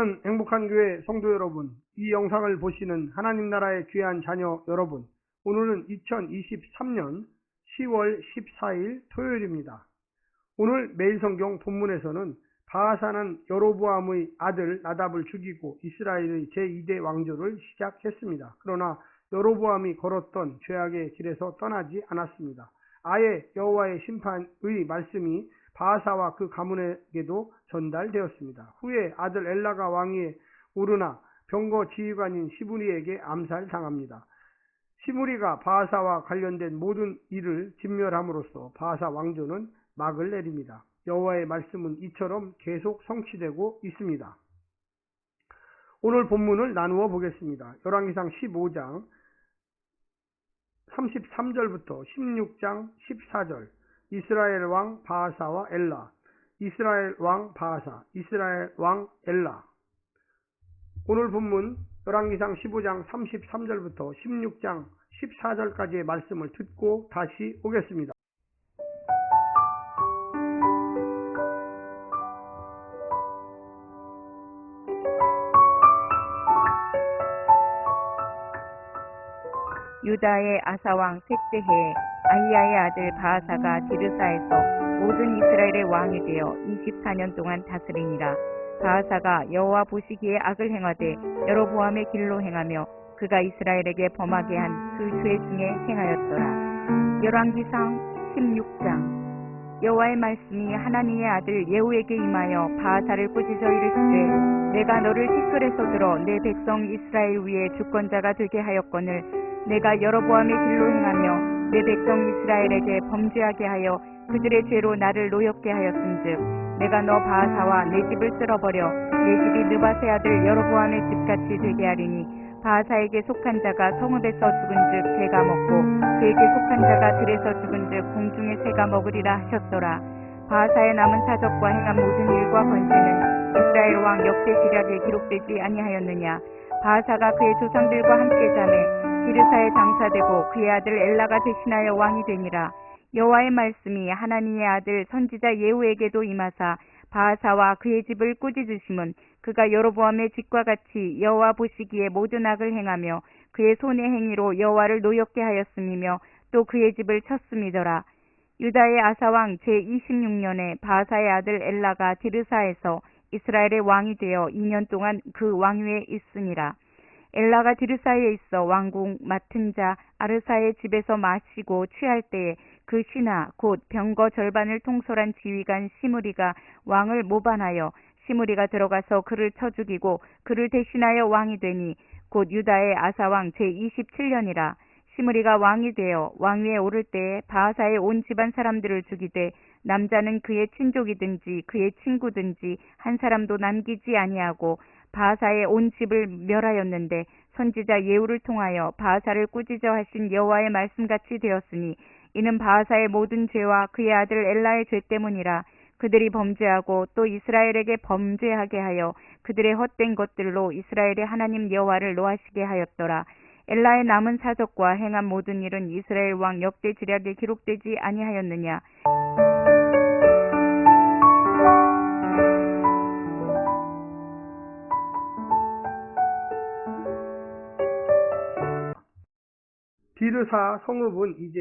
사랑하는 행복한 교회 성도 여러분, 이 영상을 보시는 하나님 나라의 귀한 자녀 여러분, 오늘은 2023년 10월 14일 토요일입니다. 오늘 매일성경 본문에서는 바하사는 여로보암의 아들 나답을 죽이고 이스라엘의 제2대 왕조를 시작했습니다. 그러나 여로보암이 걸었던 죄악의 길에서 떠나지 않았습니다. 아예 여호와의 심판의 말씀이 바하사와 그 가문에게도 전달되었습니다. 후에 아들 엘라가 왕위에 오르나 병거 지휘관인 시므리에게 암살당합니다. 시므리가 바하사와 관련된 모든 일을 진멸함으로써 바하사 왕조는 막을 내립니다. 여호와의 말씀은 이처럼 계속 성취되고 있습니다. 오늘 본문을 나누어 보겠습니다. 열왕기상 15장 33절부터 16장 14절, 이스라엘 왕 바하사와 엘라, 이스라엘 왕 바하사, 이스라엘 왕 엘라. 오늘 본문 열왕기상 15장 33절부터 16장 14절까지의 말씀을 듣고 다시 오겠습니다. 유다의 아사왕 셋째 해에 아히야의 아들 바하사가 디르사에서 모든 이스라엘의 왕이 되어 24년 동안 다스리니라. 바하사가 여호와 보시기에 악을 행하되 여로보암의 길로 행하며 그가 이스라엘에게 범하게 한 그 죄 중에 행하였더라. 열왕기상 16장. 여호와의 말씀이 하나니의 아들 예후에게 임하여 바하사를 꾸짖어 이르시되, 내가 너를 티끌에서 들어 내 백성 이스라엘 위에 주권자가 되게 하였거늘 내가 여로보암의 길로 행하며 내 백성 이스라엘에게 범죄하게 하여 그들의 죄로 나를 노엽게 하였은즉, 내가 너 바하사와 내 집을 쓸어버려 내 집이 느밧의 아들 여로보암의 집같이 되게 하리니, 바하사에게 속한 자가 성읍에서 죽은즉 개가 먹고 그에게 속한 자가 들에서 죽은즉 공중의 새가 먹으리라 하셨더라. 바하사의 남은 사적과 행한 모든 일과 권세는 이스라엘 왕 역대 지략에 기록되지 아니하였느냐. 바하사가 그의 조상들과 함께 자매 디르사에 장사되고 그의 아들 엘라가 대신하여 왕이 되니라. 여호와의 말씀이 하나니의 아들 선지자 예후에게도 임하사 바하사와 그의 집을 꾸짖으심은 그가 여로보암의 집과 같이 여호와 보시기에 모든 악을 행하며 그의 손의 행위로 여호와를 노엽게 하였음이며 또 그의 집을 쳤음이더라. 유다의 아사왕 제26년에 바하사의 아들 엘라가 디르사에서 이스라엘의 왕이 되어 2년 동안 그 왕위에 있으니라. 엘라가 디르사에 있어 왕궁 맡은 자 아르사의 집에서 마시고 취할 때에 그 신하 곧 병거 절반을 통솔한 지휘관 시므리가 왕을 모반하여 시므리가 들어가서 그를 쳐 죽이고 그를 대신하여 왕이 되니 곧 유다의 아사왕 제27년이라. 시므리가 왕이 되어 왕위에 오를 때에 바하사의 온 집안 사람들을 죽이되 남자는 그의 친족이든지 그의 친구든지 한 사람도 남기지 아니하고 바하사의 온 집을 멸하였는데, 선지자 예후를 통하여 바하사를 꾸짖어 하신 여호와의 말씀같이 되었으니 이는 바하사의 모든 죄와 그의 아들 엘라의 죄 때문이라. 그들이 범죄하고 또 이스라엘에게 범죄하게 하여 그들의 헛된 것들로 이스라엘의 하나님 여호와를 노하시게 하였더라. 엘라의 남은 사적과 행한 모든 일은 이스라엘 왕 역대 지략에 기록되지 아니하였느냐. 디르사 성읍은 이제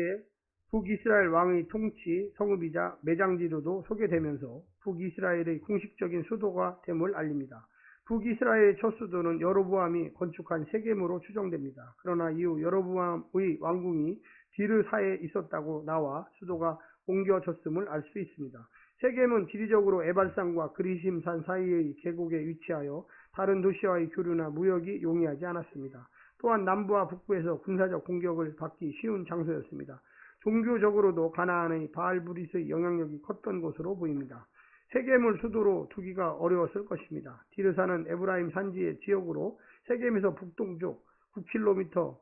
북이스라엘 왕의 통치 성읍이자 매장지로도 소개되면서 북이스라엘의 공식적인 수도가 됨을 알립니다. 북이스라엘의 첫 수도는 여로보암이 건축한 세겜으로 추정됩니다. 그러나 이후 여로보암의 왕궁이 디르사에 있었다고 나와 수도가 옮겨졌음을 알 수 있습니다. 세겜은 지리적으로 에발산과 그리심산 사이의 계곡에 위치하여 다른 도시와의 교류나 무역이 용이하지 않았습니다. 또한 남부와 북부에서 군사적 공격을 받기 쉬운 장소였습니다. 종교적으로도 가나안의 바알브릿의 영향력이 컸던 곳으로 보입니다. 세겜을 수도로 두기가 어려웠을 것입니다. 디르사는 에브라임 산지의 지역으로 세겜에서 북동쪽 9km,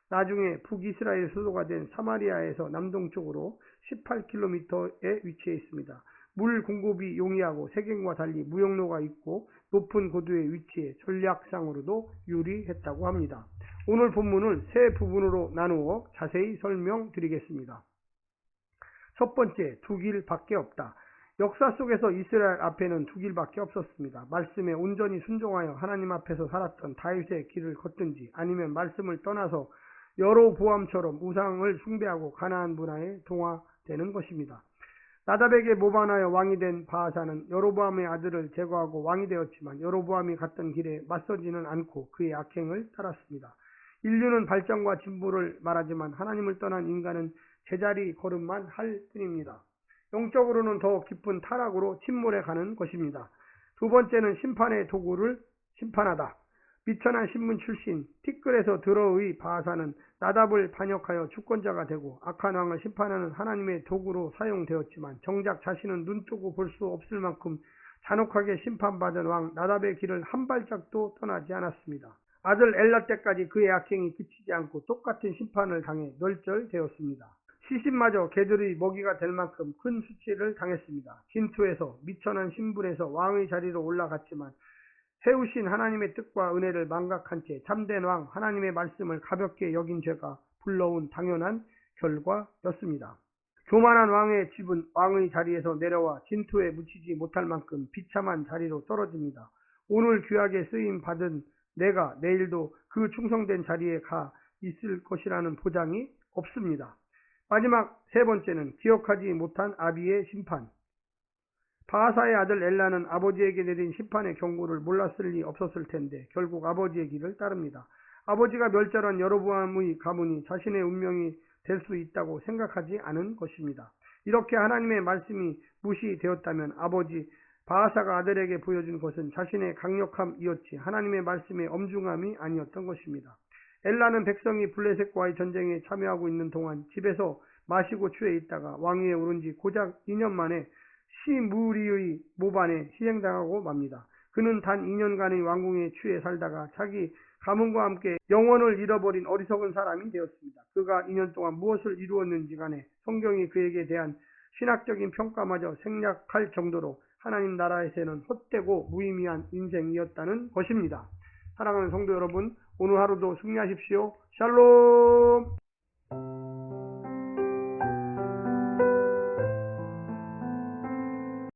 나중에 북이스라엘 수도가 된 사마리아에서 남동쪽으로 18km에 위치해 있습니다. 물 공급이 용이하고 세겜과 달리 무역로가 있고 높은 고도에 위치해 전략상으로도 유리했다고 합니다. 오늘 본문을 세 부분으로 나누어 자세히 설명드리겠습니다. 첫 번째, 두 길밖에 없다. 역사 속에서 이스라엘 앞에는 두 길밖에 없었습니다. 말씀에 온전히 순종하여 하나님 앞에서 살았던 다윗의 길을 걷든지 아니면 말씀을 떠나서 여로보암처럼 우상을 숭배하고 가나안 문화에 동화되는 것입니다. 나답에게 모반하여 왕이 된 바하사는 여로보암의 아들을 제거하고 왕이 되었지만 여로보암이 갔던 길에 맞서지는 않고 그의 악행을 따랐습니다. 인류는 발전과 진보를 말하지만 하나님을 떠난 인간은 제자리 걸음만 할 뿐입니다. 영적으로는 더 깊은 타락으로 침몰해 가는 것입니다. 두 번째는 심판의 도구를 심판하다. 미천한 신분 출신 티끌에서 들어의 바하사는 나답을 반역하여 주권자가 되고 악한 왕을 심판하는 하나님의 도구로 사용되었지만 정작 자신은 눈뜨고 볼 수 없을 만큼 잔혹하게 심판받은 왕 나답의 길을 한 발짝도 떠나지 않았습니다. 아들 엘라 때까지 그의 악행이 그치지 않고 똑같은 심판을 당해 멸절되었습니다. 시신마저 개들의 먹이가 될 만큼 큰 수치를 당했습니다. 진토에서 미천한 신분에서 왕의 자리로 올라갔지만 세우신 하나님의 뜻과 은혜를 망각한 채 참된 왕 하나님의 말씀을 가볍게 여긴 죄가 불러온 당연한 결과였습니다. 교만한 왕의 집은 왕의 자리에서 내려와 진토에 묻히지 못할 만큼 비참한 자리로 떨어집니다. 오늘 귀하게 쓰임 받은 내가 내일도 그 충성된 자리에 가 있을 것이라는 보장이 없습니다. 마지막 세 번째는 기억하지 못한 아비의 심판. 바하사의 아들 엘라는 아버지에게 내린 심판의 경고를 몰랐을 리 없었을 텐데 결국 아버지의 길을 따릅니다. 아버지가 멸절한 여로보암의 가문이 자신의 운명이 될 수 있다고 생각하지 않은 것입니다. 이렇게 하나님의 말씀이 무시되었다면 아버지 바하사가 아들에게 보여준 것은 자신의 강력함이었지 하나님의 말씀의 엄중함이 아니었던 것입니다. 엘라는 백성이 블레셋과의 전쟁에 참여하고 있는 동안 집에서 마시고 취해 있다가 왕위에 오른 지 고작 2년 만에 시므리의 모반에 희생당하고 맙니다. 그는 단 2년간의 왕궁에 취해 살다가 자기 가문과 함께 영혼을 잃어버린 어리석은 사람이 되었습니다. 그가 2년 동안 무엇을 이루었는지 간에 성경이 그에게 대한 신학적인 평가마저 생략할 정도로 하나님 나라에서는 헛되고 무의미한 인생이었다는 것입니다. 사랑하는 성도 여러분, 오늘 하루도 승리하십시오. 샬롬!